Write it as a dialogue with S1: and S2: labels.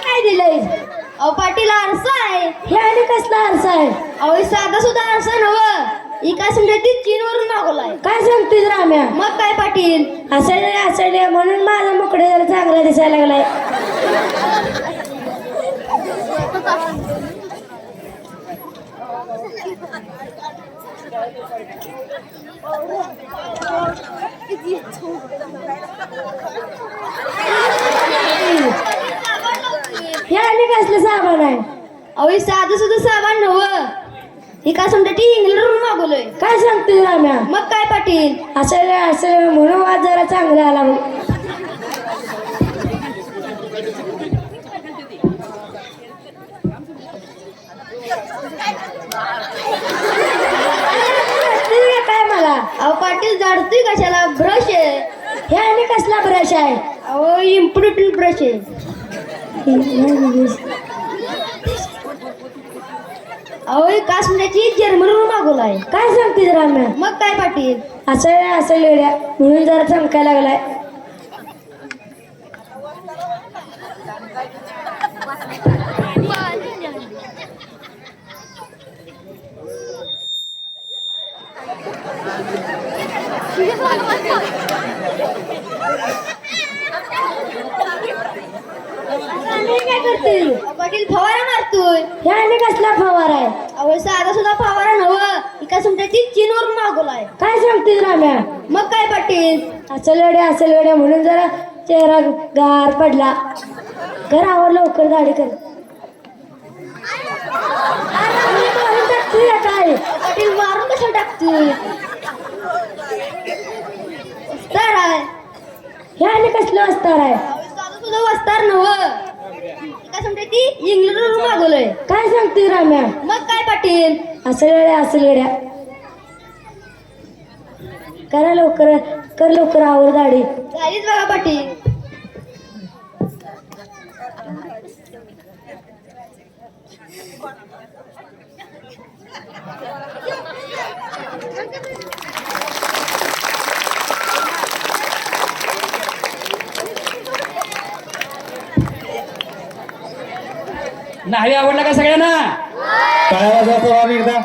S1: काय दिलंय? अहो पाटील आरसा आहे. हे आणि कसला आरसा आहे? अहो साधा सुद्धा आरसा नव. एका संध्याती चीनवरून मागवलाय. काय सांगतेस राम्या? मग काय पाटील? असं म्हणून माझा मुकडे जरा चांगला दिसायला लागलाय. हे आणि कसलं साबण आहे? अहो साधं सुद्धा साबण नव. एका समजा इंग्लंडवरून मागवलंय. काय सांगते राम्या? मग काय पाटील? असं म्हणून वाद जरा चांगला आला. काय मला? अहो पाटील जाडतोय कशाला? ब्रश आहे. हे आणि कसला ब्रश आहे? अहो इम्पोर्टंट ब्रश आहे. अहो काश्मीरची जर्मनीवरून मागवलाय. काय सांगते राम्या? मग काय पाटील? असं लेड्या म्हणून जरा चमकायला लागलाय. काय करते? पाटील फवारा मारतोय. हे आणि कसला फवारा आहे? अहो साधा सुद्धा फवारा नव. एका सुमट्याची चीनवरून मागवलाय. काय सांगते राम्या? मग काय पाटील? असं लढ्या म्हणून जरा चेहरा गार पडला. घर आवर लवकर दाढी कर. काय पाटील मारून कसं टाकतोय? वस्तार आहे. हे आणि कसलं वस्तार आहे? साधं सुद्धा वस्तार नव. एका समजायची इंग्लंडवरून मागवलंय. काय सांगते राम्या? मग काय पाटील? असं लढ्या करा लवकर. कर लवकर आवर दाढी. गाडीच बघा पाटील.
S2: न्हावी आवडला का सगळ्यांना?
S3: टाळ्या वाजवा एकदा.